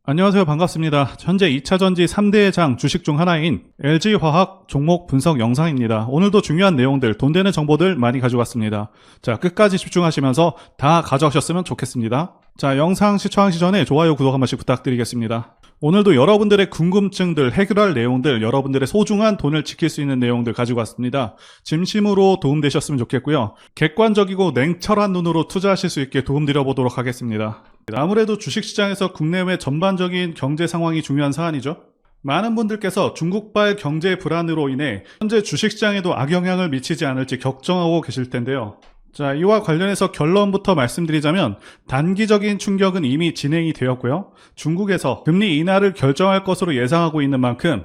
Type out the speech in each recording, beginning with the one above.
안녕하세요. 반갑습니다. 현재 2차전지 3대 장 주식 중 하나인 LG화학 종목 분석 영상입니다. 오늘도 중요한 내용들, 돈 되는 정보들 많이 가져왔습니다. 자, 끝까지 집중하시면서 다 가져가셨으면 좋겠습니다. 자, 영상 시청하기 전에 좋아요, 구독 한 번씩 부탁드리겠습니다. 오늘도 여러분들의 궁금증들, 해결할 내용들, 여러분들의 소중한 돈을 지킬 수 있는 내용들 가지고 왔습니다. 진심으로 도움되셨으면 좋겠고요. 객관적이고 냉철한 눈으로 투자하실 수 있게 도움드려보도록 하겠습니다. 아무래도 주식시장에서 국내외 전반적인 경제 상황이 중요한 사안이죠. 많은 분들께서 중국발 경제 불안으로 인해 현재 주식시장에도 악영향을 미치지 않을지 걱정하고 계실 텐데요. 자, 이와 관련해서 결론부터 말씀드리자면 단기적인 충격은 이미 진행이 되었고요. 중국에서 금리 인하를 결정할 것으로 예상하고 있는 만큼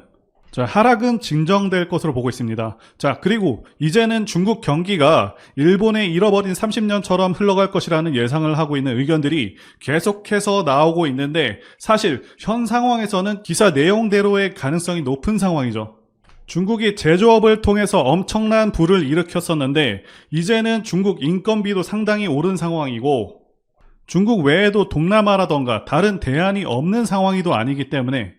자, 하락은 진정될 것으로 보고 있습니다. 자, 그리고 이제는 중국 경기가 일본의 잃어버린 30년처럼 흘러갈 것이라는 예상을 하고 있는 의견들이 계속해서 나오고 있는데 사실 현 상황에서는 기사 내용대로의 가능성이 높은 상황이죠. 중국이 제조업을 통해서 엄청난 부를 일으켰었는데 이제는 중국 인건비도 상당히 오른 상황이고 중국 외에도 동남아라던가 다른 대안이 없는 상황이도 아니기 때문에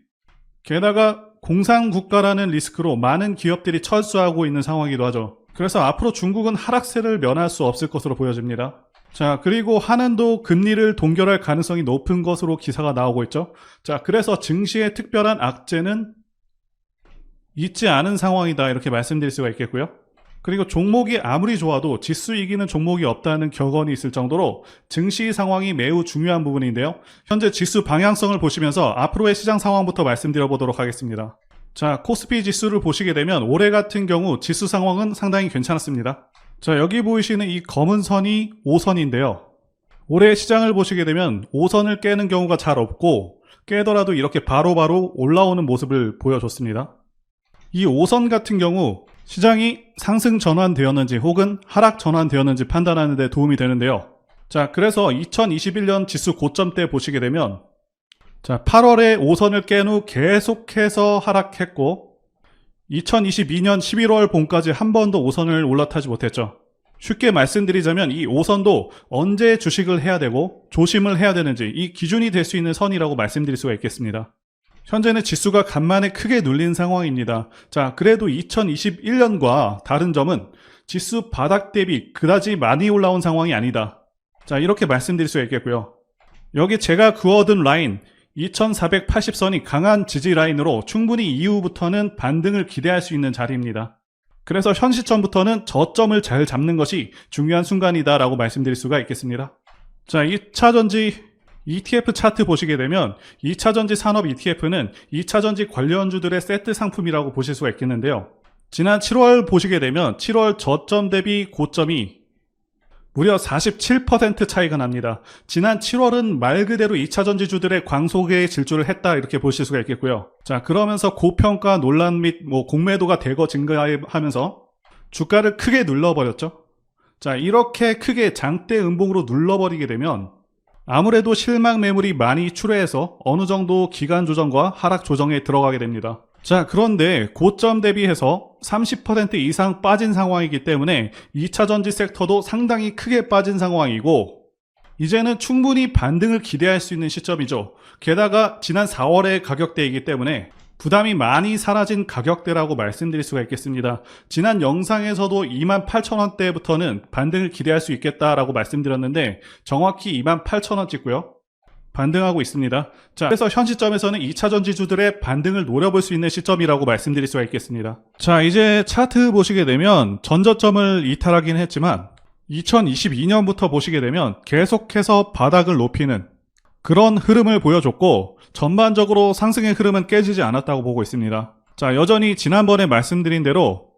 게다가 공산국가라는 리스크로 많은 기업들이 철수하고 있는 상황이기도 하죠. 그래서 앞으로 중국은 하락세를 면할 수 없을 것으로 보여집니다. 자, 그리고 한은도 금리를 동결할 가능성이 높은 것으로 기사가 나오고 있죠. 자, 그래서 증시의 특별한 악재는 있지 않은 상황이다 이렇게 말씀드릴 수가 있겠고요. 그리고 종목이 아무리 좋아도 지수 이기는 종목이 없다는 격언이 있을 정도로 증시 상황이 매우 중요한 부분인데요. 현재 지수 방향성을 보시면서 앞으로의 시장 상황부터 말씀드려 보도록 하겠습니다. 자, 코스피 지수를 보시게 되면 올해 같은 경우 지수 상황은 상당히 괜찮았습니다. 자, 여기 보이시는 이 검은 선이 5선인데요. 올해 시장을 보시게 되면 5선을 깨는 경우가 잘 없고 깨더라도 이렇게 바로바로 올라오는 모습을 보여줬습니다. 이 5선 같은 경우 시장이 상승 전환되었는지 혹은 하락 전환되었는지 판단하는 데 도움이 되는데요. 자, 그래서 2021년 지수 고점 때 보시게 되면 자, 8월에 5선을 깬 후 계속해서 하락했고 2022년 11월 봄까지 한 번도 5선을 올라타지 못했죠. 쉽게 말씀드리자면 이 5선도 언제 주식을 해야 되고 조심을 해야 되는지 이 기준이 될 수 있는 선이라고 말씀드릴 수가 있겠습니다. 현재는 지수가 간만에 크게 눌린 상황입니다. 자, 그래도 2021년과 다른 점은 지수 바닥 대비 그다지 많이 올라온 상황이 아니다. 자, 이렇게 말씀드릴 수 있겠고요. 여기 제가 그어둔 라인 2480선이 강한 지지 라인으로 충분히 이후부터는 반등을 기대할 수 있는 자리입니다. 그래서 현 시점부터는 저점을 잘 잡는 것이 중요한 순간이다 라고 말씀드릴 수가 있겠습니다. 자, 2차전지 ETF 차트 보시게 되면 2차전지 산업 ETF는 2차전지 관련주들의 세트 상품이라고 보실 수가 있겠는데요. 지난 7월 보시게 되면 7월 저점 대비 고점이 무려 47% 차이가 납니다. 지난 7월은 말 그대로 2차전지주들의 광속에 질주를 했다 이렇게 보실 수가 있겠고요. 자, 그러면서 고평가 논란 및 공매도가 대거 증가하면서 주가를 크게 눌러버렸죠. 자, 이렇게 크게 장대 음봉으로 눌러버리게 되면 아무래도 실망 매물이 많이 출회해서 어느 정도 기간 조정과 하락 조정에 들어가게 됩니다. 자, 그런데 고점 대비해서 30% 이상 빠진 상황이기 때문에 2차전지 섹터도 상당히 크게 빠진 상황이고 이제는 충분히 반등을 기대할 수 있는 시점이죠. 게다가 지난 4월의 가격대이기 때문에 부담이 많이 사라진 가격대라고 말씀드릴 수가 있겠습니다. 지난 영상에서도 28,000원대부터는 반등을 기대할 수 있겠다라고 말씀드렸는데 정확히 28,000원 찍고요. 반등하고 있습니다. 자, 그래서 현 시점에서는 2차전지주들의 반등을 노려볼 수 있는 시점이라고 말씀드릴 수가 있겠습니다. 자, 이제 차트 보시게 되면 전저점을 이탈하긴 했지만 2022년부터 보시게 되면 계속해서 바닥을 높이는 그런 흐름을 보여줬고 전반적으로 상승의 흐름은 깨지지 않았다고 보고 있습니다. 자, 여전히 지난번에 말씀드린 대로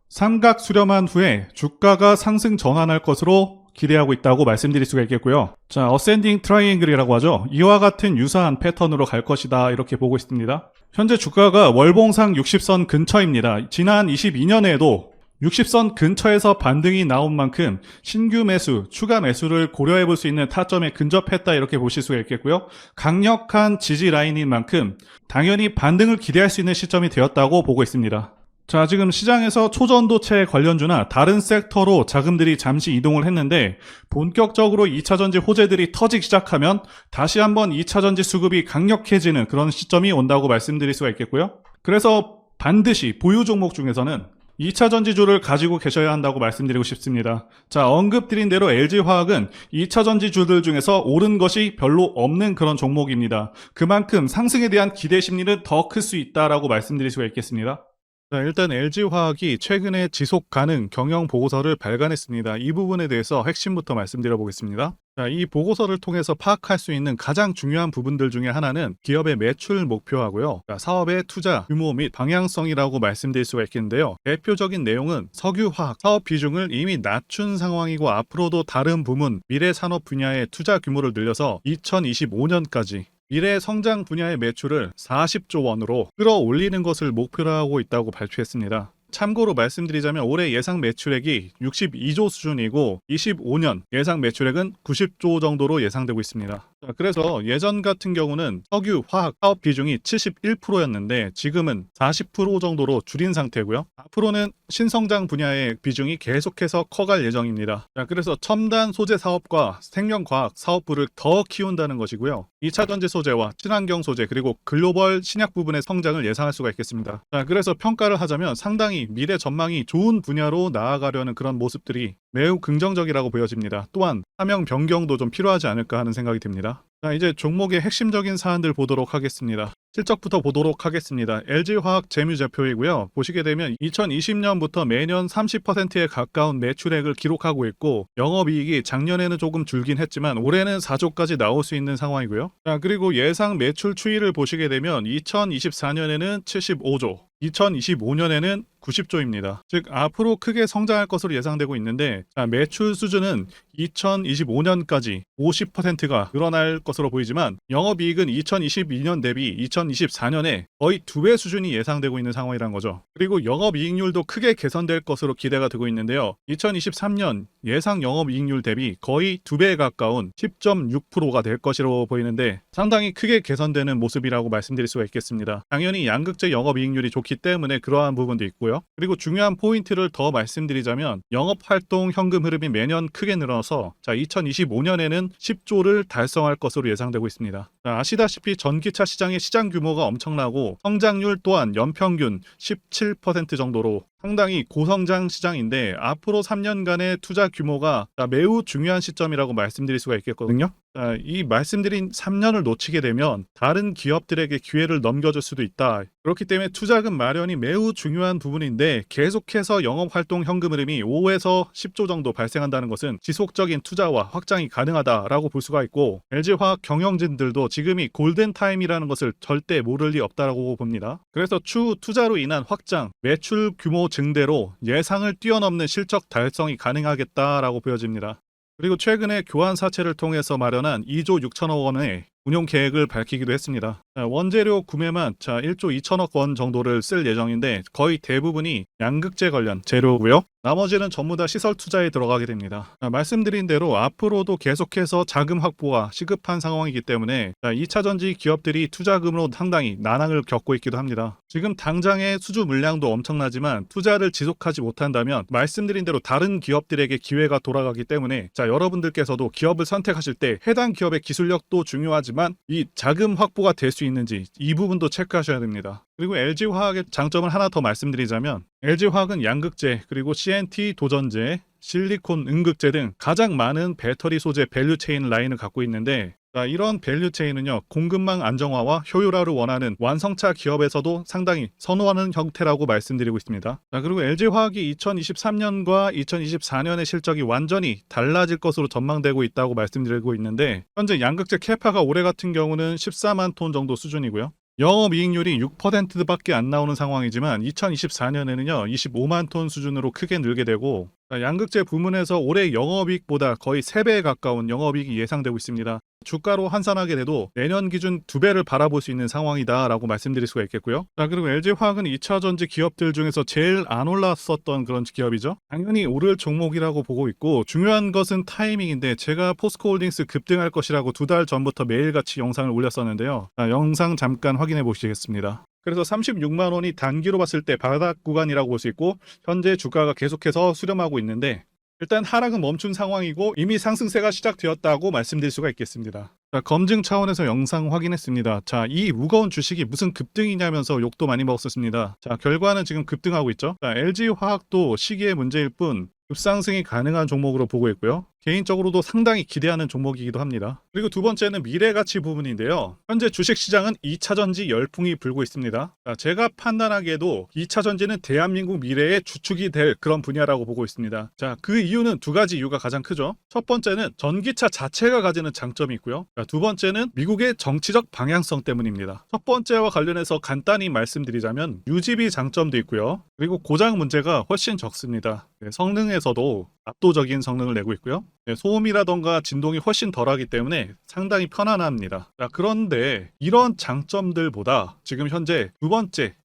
삼각 수렴한 후에 주가가 상승 전환할 것으로 기대하고 있다고 말씀드릴 수가 있겠고요. 자, 어센딩 트라이앵글이라고 하죠. 이와 같은 유사한 패턴으로 갈 것이다 이렇게 보고 있습니다. 현재 주가가 월봉상 60선 근처입니다. 지난 22년에도 60선 근처에서 반등이 나온 만큼 신규 매수, 추가 매수를 고려해 볼 수 있는 타점에 근접했다 이렇게 보실 수가 있겠고요. 강력한 지지 라인인 만큼 당연히 반등을 기대할 수 있는 시점이 되었다고 보고 있습니다. 자, 지금 시장에서 초전도체 관련주나 다른 섹터로 자금들이 잠시 이동을 했는데 본격적으로 2차전지 호재들이 터지기 시작하면 다시 한번 2차전지 수급이 강력해지는 그런 시점이 온다고 말씀드릴 수가 있겠고요. 그래서 반드시 보유 종목 중에서는 2차 전지주를 가지고 계셔야 한다고 말씀드리고 싶습니다. 자, 언급드린 대로 LG화학은 2차 전지주들 중에서 오른 것이 별로 없는 그런 종목입니다. 그만큼 상승에 대한 기대 심리는 더 클 수 있다라고 말씀드릴 수가 있겠습니다. 자, 일단 LG화학이 최근에 지속 가능 경영 보고서를 발간했습니다. 이 부분에 대해서 핵심부터 말씀드려 보겠습니다. 자, 이 보고서를 통해서 파악할 수 있는 가장 중요한 부분들 중에 하나는 기업의 매출 목표하고요. 자, 사업의 투자 규모 및 방향성이라고 말씀드릴 수가 있겠는데요. 대표적인 내용은 석유화학 사업 비중을 이미 낮춘 상황이고 앞으로도 다른 부문 미래 산업 분야의 투자 규모를 늘려서 2025년까지 미래 성장 분야의 매출을 40조 원으로 끌어올리는 것을 목표로 하고 있다고 발표했습니다. 참고로 말씀드리자면 올해 예상 매출액이 62조 수준이고 25년 예상 매출액은 90조 정도로 예상되고 있습니다. 자, 그래서 예전 같은 경우는 석유, 화학 사업 비중이 71%였는데 지금은 40% 정도로 줄인 상태고요. 앞으로는 신성장 분야의 비중이 계속해서 커갈 예정입니다. 자, 그래서 첨단 소재 사업과 생명과학 사업부를 더 키운다는 것이고요. 2차 전지 소재와 친환경 소재 그리고 글로벌 신약 부분의 성장을 예상할 수가 있겠습니다. 자, 그래서 평가를 하자면 상당히 미래 전망이 좋은 분야로 나아가려는 그런 모습들이 매우 긍정적이라고 보여집니다. 또한 사명 변경도 좀 필요하지 않을까 하는 생각이 듭니다. 자, 이제 종목의 핵심적인 사안들 보도록 하겠습니다. 실적부터 보도록 하겠습니다. LG화학 재무제표이고요. 보시게 되면 2020년부터 매년 30%에 가까운 매출액을 기록하고 있고 영업이익이 작년에는 조금 줄긴 했지만 올해는 4조까지 나올 수 있는 상황이고요. 자, 그리고 예상 매출 추이를 보시게 되면 2024년에는 75조, 2025년에는 90조입니다. 즉 앞으로 크게 성장할 것으로 예상되고 있는데 자, 매출 수준은 2025년까지 50%가 늘어날 것으로 보이지만 영업이익은 2022년 대비 2024년에 거의 2배 수준이 예상되고 있는 상황이란 거죠. 그리고 영업이익률도 크게 개선될 것으로 기대가 되고 있는데요. 2023년 예상 영업이익률 대비 거의 2배에 가까운 10.6%가 될 것으로 보이는데 상당히 크게 개선되는 모습이라고 말씀드릴 수가 있겠습니다. 당연히 양극재 영업이익률이 좋기 때문에 그러한 부분도 있고요. 그리고 중요한 포인트를 더 말씀드리자면 영업활동 현금 흐름이 매년 크게 늘어서 자 2025년에는 10조를 달성할 것으로 예상되고 있습니다. 자, 아시다시피 전기차 시장의 시장 규모가 엄청나고 성장률 또한 연평균 17% 정도로 상당히 고성장 시장인데 앞으로 3년간의 투자 규모가 매우 중요한 시점이라고 말씀드릴 수가 있겠거든요. 자, 이 말씀드린 3년을 놓치게 되면 다른 기업들에게 기회를 넘겨줄 수도 있다. 그렇기 때문에 투자금 마련이 매우 중요한 부분인데 계속해서 영업활동 현금 흐름이 5에서 10조 정도 발생한다는 것은 지속적인 투자와 확장이 가능하다라고 볼 수가 있고 LG화학 경영진들도 지금이 골든타임이라는 것을 절대 모를 리 없다라고 봅니다. 그래서 추후 투자로 인한 확장, 매출 규모 증대로 예상을 뛰어넘는 실적 달성이 가능하겠다라고 보여집니다. 그리고 최근에 교환 사채를 통해서 마련한 2조 6천억 원의 운용 계획을 밝히기도 했습니다. 원재료 구매만 1조 2천억 원 정도를 쓸 예정인데 거의 대부분이 양극재 관련 재료고요. 나머지는 전부 다 시설 투자에 들어가게 됩니다. 말씀드린 대로 앞으로도 계속해서 자금 확보가 시급한 상황이기 때문에 2차 전지 기업들이 투자금으로 상당히 난항을 겪고 있기도 합니다. 지금 당장의 수주 물량도 엄청나지만 투자를 지속하지 못한다면 말씀드린 대로 다른 기업들에게 기회가 돌아가기 때문에 여러분들께서도 기업을 선택하실 때 해당 기업의 기술력도 중요하지만 이 자금 확보가 될 수 있는지 이 부분도 체크하셔야 됩니다. 그리고 LG화학의 장점을 하나 더 말씀드리자면 LG화학은 양극재 그리고 CNT 도전재, 실리콘 음극재 등 가장 많은 배터리 소재 밸류체인 라인을 갖고 있는데 이런 밸류체인은요 공급망 안정화와 효율화를 원하는 완성차 기업에서도 상당히 선호하는 형태라고 말씀드리고 있습니다. 그리고 LG화학이 2023년과 2024년의 실적이 완전히 달라질 것으로 전망되고 있다고 말씀드리고 있는데 현재 양극재 캐파가 올해 같은 경우는 14만 톤 정도 수준이고요. 영업이익률이 6%밖에 안 나오는 상황이지만 2024년에는요 25만 톤 수준으로 크게 늘게 되고 양극재 부문에서 올해 영업이익보다 거의 3배에 가까운 영업이익이 예상되고 있습니다. 주가로 환산하게 돼도 내년 기준 2배를 바라볼 수 있는 상황이다 라고 말씀드릴 수가 있겠고요. 그리고 LG화학은 2차 전지 기업들 중에서 제일 안 올랐었던 그런 기업이죠. 당연히 오를 종목이라고 보고 있고 중요한 것은 타이밍인데 제가 포스코홀딩스 급등할 것이라고 2달 전부터 매일같이 영상을 올렸었는데요. 영상 잠깐 확인해 보시겠습니다. 그래서 36만 원이 단기로 봤을 때 바닥 구간이라고 볼 수 있고 현재 주가가 계속해서 수렴하고 있는데 일단 하락은 멈춘 상황이고 이미 상승세가 시작되었다고 말씀드릴 수가 있겠습니다. 자, 검증 차원에서 영상 확인했습니다. 자, 이 무거운 주식이 무슨 급등이냐면서 욕도 많이 먹었습니다. 자, 결과는 지금 급등하고 있죠. 자, LG화학도 시기의 문제일 뿐 급상승이 가능한 종목으로 보고 있고요. 개인적으로도 상당히 기대하는 종목이기도 합니다. 그리고 두 번째는 미래가치 부분인데요. 현재 주식시장은 2차전지 열풍이 불고 있습니다. 자, 제가 판단하기에도 2차전지는 대한민국 미래의 주축이 될 그런 분야라고 보고 있습니다. 자, 그 이유는 두 가지 이유가 가장 크죠. 첫 번째는 전기차 자체가 가지는 장점이 있고요. 자, 두 번째는 미국의 정치적 방향성 때문입니다. 첫 번째와 관련해서 간단히 말씀드리자면 유지비 장점도 있고요. 그리고 고장 문제가 훨씬 적습니다. 네, 성능에서도 압도적인 성능을 내고 있고요. 네, 소음이라던가 진동이 훨씬 덜하기 때문에 상당히 편안합니다. 자, 그런데 이런 장점들보다 지금 현재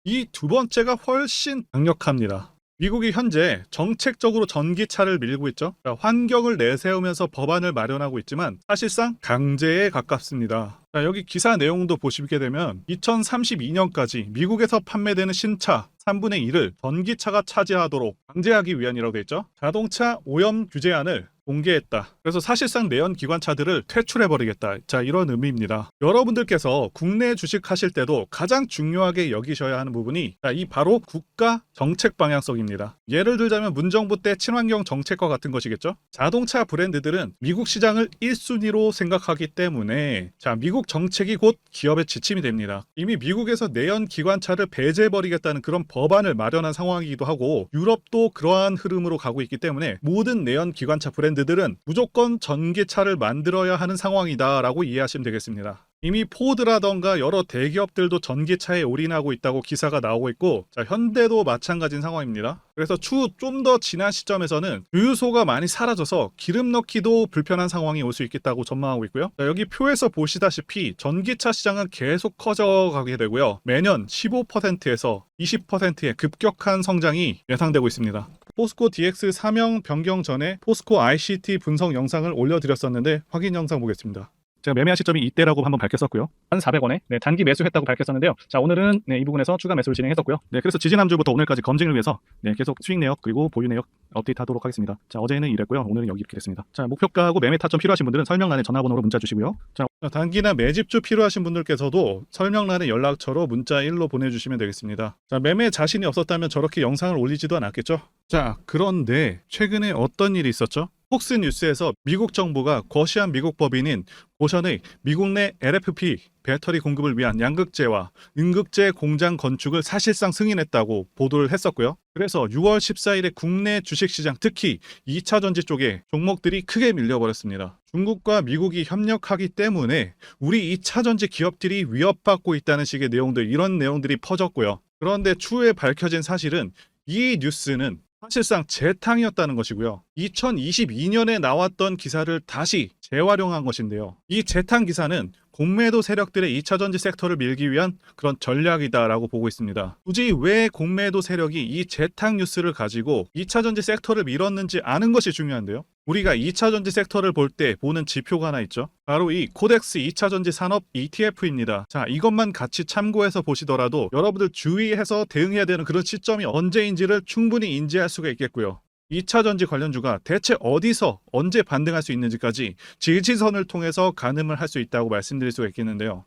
이 두 번째가 훨씬 강력합니다. 미국이 현재 정책적으로 전기차를 밀고 있죠. 자, 환경을 내세우면서 법안을 마련하고 있지만 사실상 강제에 가깝습니다. 자, 여기 기사 내용도 보시게 되면 2032년까지 미국에서 판매되는 신차 3분의 1을 전기차가 차지하도록 강제하기 위한이라고 되어 있죠. 자동차 오염 규제안을 공개했다. 그래서 사실상 내연 기관차들을 퇴출해버리겠다. 자, 이런 의미입니다. 여러분들께서 국내 주식하실 때도 가장 중요하게 여기셔야 하는 부분이 이 바로 국가 정책 방향성입니다. 예를 들자면 문정부 때 친환경 정책과 같은 것이겠죠. 자동차 브랜드들은 미국 시장을 1순위로 생각하기 때문에 자, 미국 정책이 곧 기업의 지침이 됩니다. 이미 미국에서 내연 기관차를 배제해버리겠다는 그런 법안을 마련한 상황이기도 하고 유럽도 그러한 흐름으로 가고 있기 때문에 모든 내연 기관차 브랜드들은 무조건 전기차를 만들어야 하는 상황이다라고 이해하시면 되겠습니다. 이미 포드라던가 여러 대기업들도 전기차에 올인하고 있다고 기사가 나오고 있고 자, 현대도 마찬가지인 상황입니다. 그래서 추후 좀 더 지난 시점에서는 주유소가 많이 사라져서 기름 넣기도 불편한 상황이 올 수 있겠다고 전망하고 있고요. 자, 여기 표에서 보시다시피 전기차 시장은 계속 커져가게 되고요. 매년 15%에서 20%의 급격한 성장이 예상되고 있습니다. 포스코 DX 사명 변경 전에 포스코 ICT 분석 영상을 올려드렸었는데 확인 영상 보겠습니다. 제가 매매한 시점이 이때라고 한번 밝혔었고요. 1,400원에 단기 매수했다고 밝혔었는데요. 자, 오늘은 이 부분에서 추가 매수를 진행했었고요. 그래서 지지난 주부터 오늘까지 검증을 위해서 계속 수익 내역 그리고 보유 내역 업데이트하도록 하겠습니다. 자, 어제는 이랬고요. 오늘은 여기 이렇게 됐습니다. 자, 목표가하고 매매 타점 필요하신 분들은 설명란에 전화번호로 문자 주시고요. 자, 단기나 매집주 필요하신 분들께서도 설명란에 연락처로 문자 1로 보내주시면 되겠습니다. 자, 매매 자신이 없었다면 저렇게 영상을 올리지도 않았겠죠? 자, 그런데 최근에 어떤 일이 있었죠? 폭스뉴스에서 미국 정부가 거시한 미국 법인인 고션의 미국 내 LFP 배터리 공급을 위한 양극재와 음극재 공장 건축을 사실상 승인했다고 보도를 했었고요. 그래서 6월 14일에 국내 주식시장 특히 2차전지 쪽에 종목들이 크게 밀려버렸습니다. 중국과 미국이 협력하기 때문에 우리 2차전지 기업들이 위협받고 있다는 식의 내용들, 이런 내용들이 퍼졌고요. 그런데 추후에 밝혀진 사실은 이 뉴스는 사실상 재탕이었다는 것이고요. 2022년에 나왔던 기사를 다시 재활용한 것인데요. 이 재탕 기사는 공매도 세력들의 2차전지 섹터를 밀기 위한 그런 전략이다라고 보고 있습니다. 굳이 왜 공매도 세력이 이 재탕 뉴스를 가지고 2차전지 섹터를 밀었는지 아는 것이 중요한데요. 우리가 2차전지 섹터를 볼 때 보는 지표가 하나 있죠. 바로 이 코덱스 2차전지 산업 ETF입니다. 자, 이것만 같이 참고해서 보시더라도 여러분들 주의해서 대응해야 되는 그런 시점이 언제인지를 충분히 인지할 수가 있겠고요. 2차전지 관련주가 대체 어디서 언제 반등할 수 있는지까지 지지선을 통해서 가늠을 할 수 있다고 말씀드릴 수가 있겠는데요.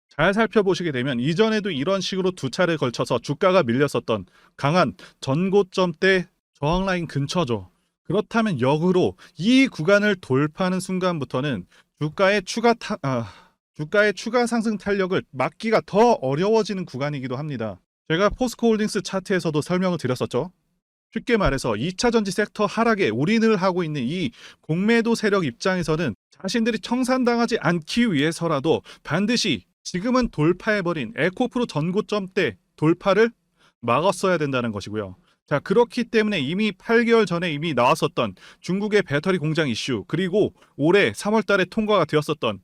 잘 살펴보시게 되면 이전에도 이런 식으로 두 차례 걸쳐서 주가가 밀렸었던 강한 전고점대 저항라인 근처죠. 그렇다면 역으로 이 구간을 돌파하는 순간부터는 주가의 추가 상승 탄력을 막기가 더 어려워지는 구간이기도 합니다. 제가 포스코홀딩스 차트에서도 설명을 드렸었죠. 쉽게 말해서 2차전지 섹터 하락에 올인을 하고 있는 이 공매도 세력 입장에서는 자신들이 청산당하지 않기 위해서라도 반드시 지금은 돌파해버린 에코프로 전고점대 돌파를 막았어야 된다는 것이고요. 자, 그렇기 때문에 이미 8개월 전에 이미 나왔었던 중국의 배터리 공장 이슈, 그리고 올해 3월 달에 통과가 되었었던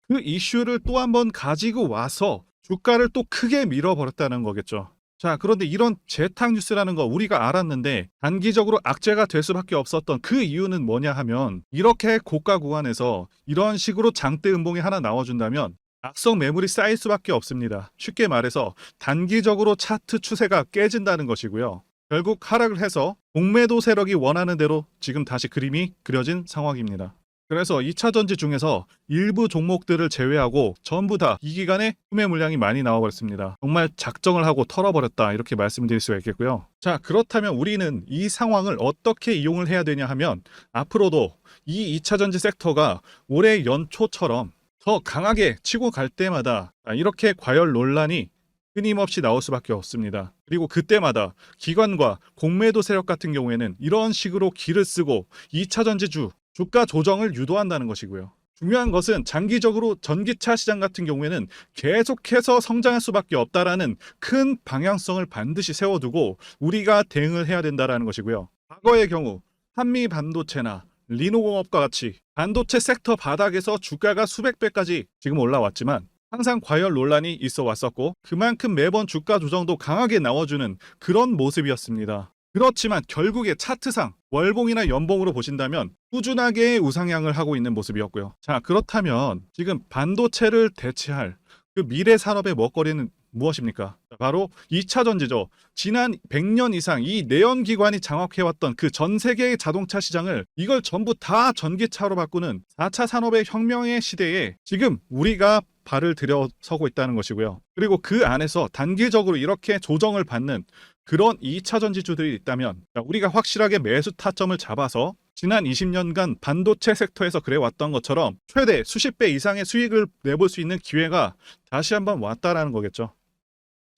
그 이슈를 또 한 번 가지고 와서 주가를 또 크게 밀어버렸다는 거겠죠. 자, 그런데 이런 재탕 뉴스라는 거 우리가 알았는데 단기적으로 악재가 될 수밖에 없었던 그 이유는 뭐냐 하면 이렇게 고가 구간에서 이런 식으로 장대 음봉이 하나 나와준다면 악성 매물이 쌓일 수밖에 없습니다. 쉽게 말해서 단기적으로 차트 추세가 깨진다는 것이고요. 결국 하락을 해서 공매도 세력이 원하는 대로 지금 다시 그림이 그려진 상황입니다. 그래서 2차 전지 중에서 일부 종목들을 제외하고 전부 다 이 기간에 구매 물량이 많이 나와버렸습니다. 정말 작정을 하고 털어버렸다, 이렇게 말씀드릴 수가 있겠고요. 자, 그렇다면 우리는 이 상황을 어떻게 이용을 해야 되냐 하면, 앞으로도 이 2차 전지 섹터가 올해 연초처럼 더 강하게 치고 갈 때마다 이렇게 과열 논란이 끊임없이 나올 수밖에 없습니다. 그리고 그때마다 기관과 공매도 세력 같은 경우에는 이런 식으로 기를 쓰고 2차 전지주 주가 조정을 유도한다는 것이고요. 중요한 것은 장기적으로 전기차 시장 같은 경우에는 계속해서 성장할 수밖에 없다라는 큰 방향성을 반드시 세워두고 우리가 대응을 해야 된다는 것이고요. 과거의 경우 한미 반도체나 리노공업과 같이 반도체 섹터 바닥에서 주가가 수백 배까지 지금 올라왔지만 항상 과열 논란이 있어 왔었고, 그만큼 매번 주가 조정도 강하게 나와주는 그런 모습이었습니다. 그렇지만 결국에 차트상 월봉이나 연봉으로 보신다면 꾸준하게 우상향을 하고 있는 모습이었고요. 자, 그렇다면 지금 반도체를 대체할 그 미래 산업의 먹거리는 무엇입니까? 바로 2차 전지죠. 지난 100년 이상 이 내연기관이 장악해왔던 그 전 세계의 자동차 시장을 이걸 전부 다 전기차로 바꾸는 4차 산업의 혁명의 시대에 지금 우리가 발을 들여서고 있다는 것이고요. 그리고 그 안에서 단기적으로 이렇게 조정을 받는 그런 2차 전지주들이 있다면 우리가 확실하게 매수 타점을 잡아서 지난 20년간 반도체 섹터에서 그래왔던 것처럼 최대 수십 배 이상의 수익을 내볼 수 있는 기회가 다시 한번 왔다라는 거겠죠.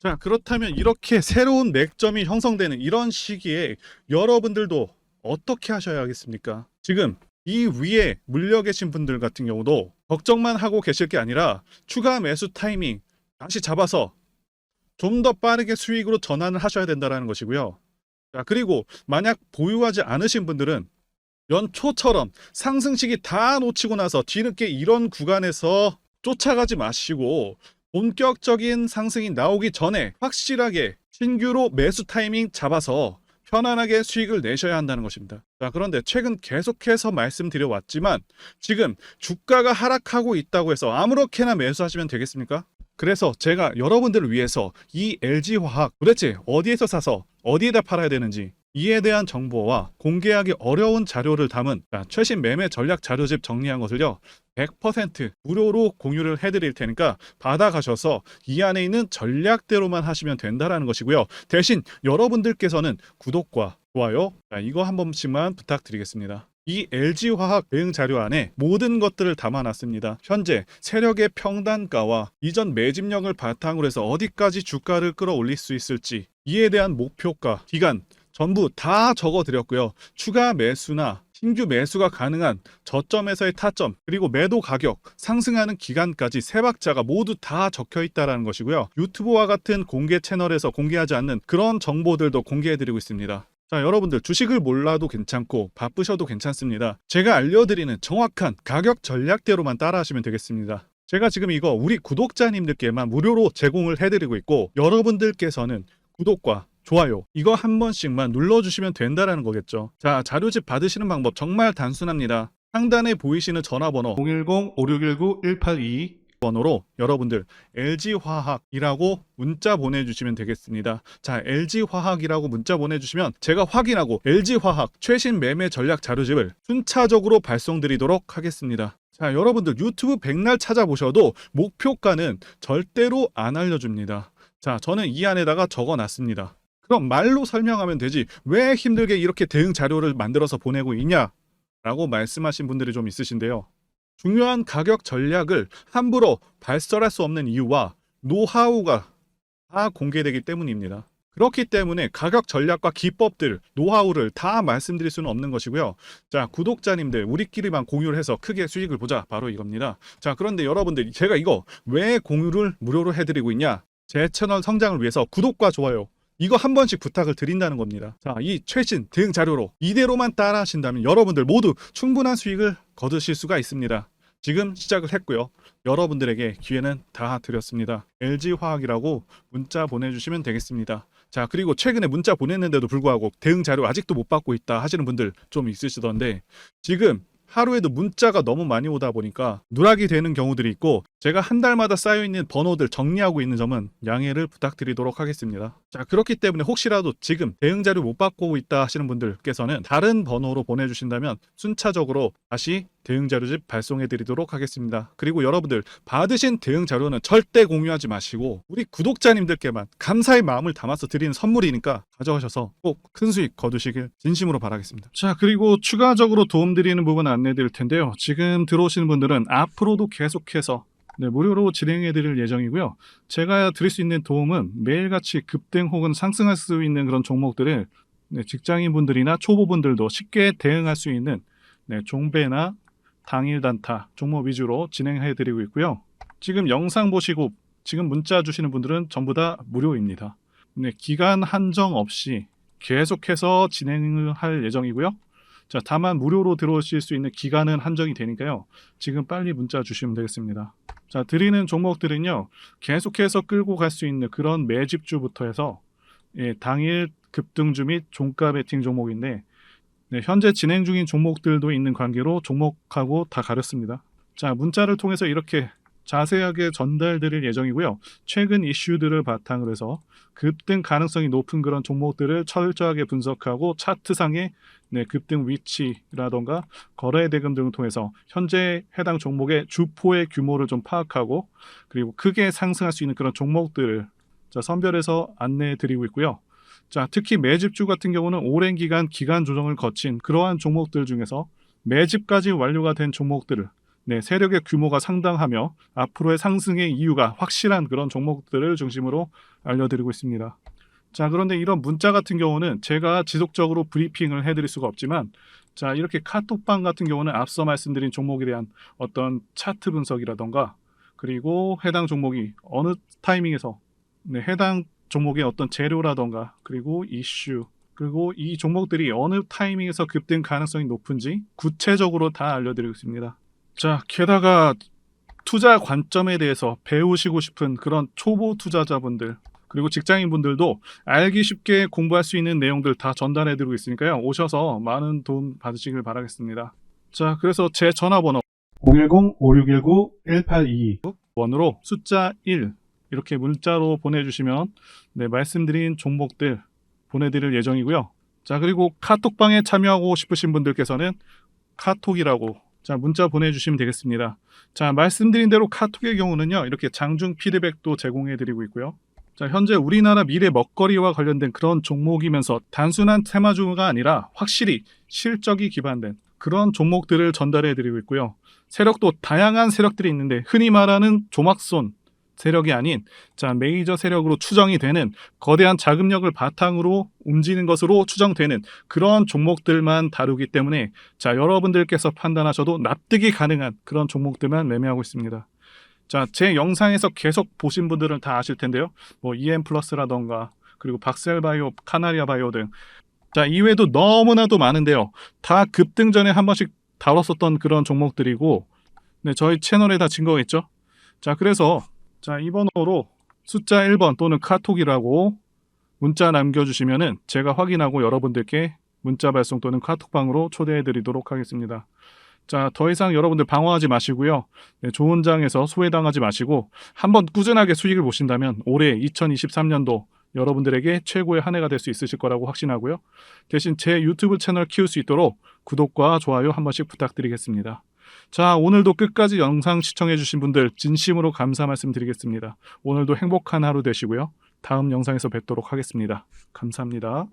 자, 그렇다면 이렇게 새로운 맥점이 형성되는 이런 시기에 여러분들도 어떻게 하셔야 하겠습니까? 지금 이 위에 물려 계신 분들 같은 경우도 걱정만 하고 계실 게 아니라 추가 매수 타이밍 다시 잡아서 좀 더 빠르게 수익으로 전환을 하셔야 된다는 것이고요. 자, 그리고 만약 보유하지 않으신 분들은 연초처럼 상승시기 다 놓치고 나서 뒤늦게 이런 구간에서 쫓아가지 마시고 본격적인 상승이 나오기 전에 확실하게 신규로 매수 타이밍 잡아서 편안하게 수익을 내셔야 한다는 것입니다. 자, 그런데 최근 계속해서 말씀드려왔지만 지금 주가가 하락하고 있다고 해서 아무렇게나 매수하시면 되겠습니까? 그래서 제가 여러분들을 위해서 이 LG화학 도대체 어디에서 사서 어디에다 팔아야 되는지 이에 대한 정보와 공개하기 어려운 자료를 담은 최신 매매 전략 자료집 정리한 것을요 100% 무료로 공유를 해드릴 테니까 받아가셔서 이 안에 있는 전략대로만 하시면 된다는 것이고요. 대신 여러분들께서는 구독과 좋아요 이거 한 번씩만 부탁드리겠습니다. 이 LG화학 대응 자료 안에 모든 것들을 담아놨습니다. 현재 세력의 평단가와 이전 매집력을 바탕으로 해서 어디까지 주가를 끌어올릴 수 있을지 이에 대한 목표가, 기간 전부 다 적어드렸고요. 추가 매수나 신규 매수가 가능한 저점에서의 타점, 그리고 매도 가격, 상승하는 기간까지 세 박자가 모두 다 적혀 있다는 것이고요. 유튜브와 같은 공개 채널에서 공개하지 않는 그런 정보들도 공개해드리고 있습니다. 자, 여러분들 주식을 몰라도 괜찮고 바쁘셔도 괜찮습니다. 제가 알려드리는 정확한 가격 전략대로만 따라하시면 되겠습니다. 제가 지금 이거 우리 구독자님들께만 무료로 제공을 해드리고 있고 여러분들께서는 구독과 좋아요 이거 한 번씩만 눌러주시면 된다는 거겠죠. 자, 자료집 받으시는 방법 정말 단순합니다. 상단에 보이시는 전화번호 010-5619-1822 번호로 여러분들 LG화학이라고 문자 보내주시면 되겠습니다. 자, LG화학이라고 문자 보내주시면 제가 확인하고 LG화학 최신 매매 전략 자료집을 순차적으로 발송드리도록 하겠습니다. 자, 여러분들 유튜브 백날 찾아보셔도 목표가는 절대로 안 알려줍니다. 자, 저는 이 안에다가 적어놨습니다. 그럼 말로 설명하면 되지 왜 힘들게 이렇게 대응 자료를 만들어서 보내고 있냐? 라고 말씀하신 분들이 좀 있으신데요. 중요한 가격 전략을 함부로 발설할 수 없는 이유와 노하우가 다 공개되기 때문입니다. 그렇기 때문에 가격 전략과 기법들, 노하우를 다 말씀드릴 수는 없는 것이고요. 자, 구독자님들 우리끼리만 공유를 해서 크게 수익을 보자, 바로 이겁니다. 자, 그런데 여러분들 제가 이거 왜 공유를 무료로 해드리고 있냐? 제 채널 성장을 위해서 구독과 좋아요 이거 한 번씩 부탁을 드린다는 겁니다. 자, 이 최신 대응 자료로 이대로만 따라 하신다면 여러분들 모두 충분한 수익을 거두실 수가 있습니다. 지금 시작을 했고요. 여러분들에게 기회는 다 드렸습니다. LG화학이라고 문자 보내주시면 되겠습니다. 자, 그리고 최근에 문자 보냈는데도 불구하고 대응 자료 아직도 못 받고 있다 하시는 분들 좀 있으시던데 지금 하루에도 문자가 너무 많이 오다 보니까 누락이 되는 경우들이 있고 제가 한 달마다 쌓여있는 번호들 정리하고 있는 점은 양해를 부탁드리도록 하겠습니다. 자, 그렇기 때문에 혹시라도 지금 대응 자료 못 받고 있다 하시는 분들께서는 다른 번호로 보내주신다면 순차적으로 다시 대응 자료집 발송해 드리도록 하겠습니다. 그리고 여러분들 받으신 대응 자료는 절대 공유하지 마시고 우리 구독자님들께만 감사의 마음을 담아서 드리는 선물이니까 가져가셔서 꼭 큰 수익 거두시길 진심으로 바라겠습니다. 자, 그리고 추가적으로 도움드리는 부분 안내 드릴 텐데요. 지금 들어오시는 분들은 앞으로도 계속해서 무료로 진행해 드릴 예정이고요. 제가 드릴 수 있는 도움은 매일같이 급등 혹은 상승할 수 있는 그런 종목들을 직장인분들이나 초보분들도 쉽게 대응할 수 있는 종배나 당일 단타 종목 위주로 진행해 드리고 있고요. 지금 영상 보시고 지금 문자 주시는 분들은 전부 다 무료입니다. 기간 한정 없이 계속해서 진행을 할 예정이고요. 자, 다만 무료로 들어오실 수 있는 기간은 한정이 되니까요. 지금 빨리 문자 주시면 되겠습니다. 자, 드리는 종목들은요. 계속해서 끌고 갈 수 있는 그런 매집주부터 해서 당일 급등주 및 종가 베팅 종목인데 현재 진행 중인 종목들도 있는 관계로 종목하고 다 가렸습니다. 자, 문자를 통해서 이렇게 자세하게 전달드릴 예정이고요. 최근 이슈들을 바탕으로 해서 급등 가능성이 높은 그런 종목들을 철저하게 분석하고 차트상의 급등 위치라던가 거래 대금 등을 통해서 현재 해당 종목의 주포의 규모를 좀 파악하고 그리고 크게 상승할 수 있는 그런 종목들을 선별해서 안내해 드리고 있고요. 자, 특히 매집주 같은 경우는 오랜 기간 조정을 거친 그러한 종목들 중에서 매집까지 완료가 된 종목들을 세력의 규모가 상당하며 앞으로의 상승의 이유가 확실한 그런 종목들을 중심으로 알려드리고 있습니다. 자, 그런데 이런 문자 같은 경우는 제가 지속적으로 브리핑을 해드릴 수가 없지만 자, 이렇게 카톡방 같은 경우는 앞서 말씀드린 종목에 대한 어떤 차트 분석이라던가 그리고 해당 종목이 어느 타이밍에서 해당 종목의 어떤 재료라던가 그리고 이슈 그리고 이 종목들이 어느 타이밍에서 급등 가능성이 높은지 구체적으로 다 알려드리고 있습니다. 자, 게다가 투자 관점에 대해서 배우시고 싶은 그런 초보 투자자분들 그리고 직장인분들도 알기 쉽게 공부할 수 있는 내용들 다 전달해드리고 있으니까요. 오셔서 많은 도움 받으시길 바라겠습니다. 자, 그래서 제 전화번호 010-5619-1822번으로 숫자 1 이렇게 문자로 보내주시면 말씀드린 종목들 보내드릴 예정이고요. 자, 그리고 카톡방에 참여하고 싶으신 분들께서는 카톡이라고 문자 보내주시면 되겠습니다. 자, 말씀드린 대로 카톡의 경우는요. 이렇게 장중 피드백도 제공해드리고 있고요. 자, 현재 우리나라 미래 먹거리와 관련된 그런 종목이면서 단순한 테마주가 아니라 확실히 실적이 기반된 그런 종목들을 전달해드리고 있고요. 세력도 다양한 세력들이 있는데 흔히 말하는 조막손 세력이 아닌 메이저 세력으로 추정이 되는 거대한 자금력을 바탕으로 움직이는 것으로 추정되는 그런 종목들만 다루기 때문에 여러분들께서 판단하셔도 납득이 가능한 그런 종목들만 매매하고 있습니다. 자, 제 영상에서 계속 보신 분들은 다 아실 텐데요. EM플러스라던가 그리고 박셀바이오, 카나리아바이오 등 이외에도 너무나도 많은데요. 다 급등 전에 한 번씩 다뤘었던 그런 종목들이고 저희 채널에 다 증거가 있죠. 자, 그래서 이 번호로 숫자 1번 또는 카톡이라고 문자 남겨주시면은 제가 확인하고 여러분들께 문자 발송 또는 카톡방으로 초대해 드리도록 하겠습니다. 자, 더 이상 여러분들 방황하지 마시고요. 좋은 장에서 소외당하지 마시고 한번 꾸준하게 수익을 보신다면 올해 2023년도 여러분들에게 최고의 한 해가 될 수 있으실 거라고 확신하고요. 대신 제 유튜브 채널 키울 수 있도록 구독과 좋아요 한 번씩 부탁드리겠습니다. 자, 오늘도 끝까지 영상 시청해주신 분들 진심으로 감사 말씀드리겠습니다. 오늘도 행복한 하루 되시고요. 다음 영상에서 뵙도록 하겠습니다. 감사합니다.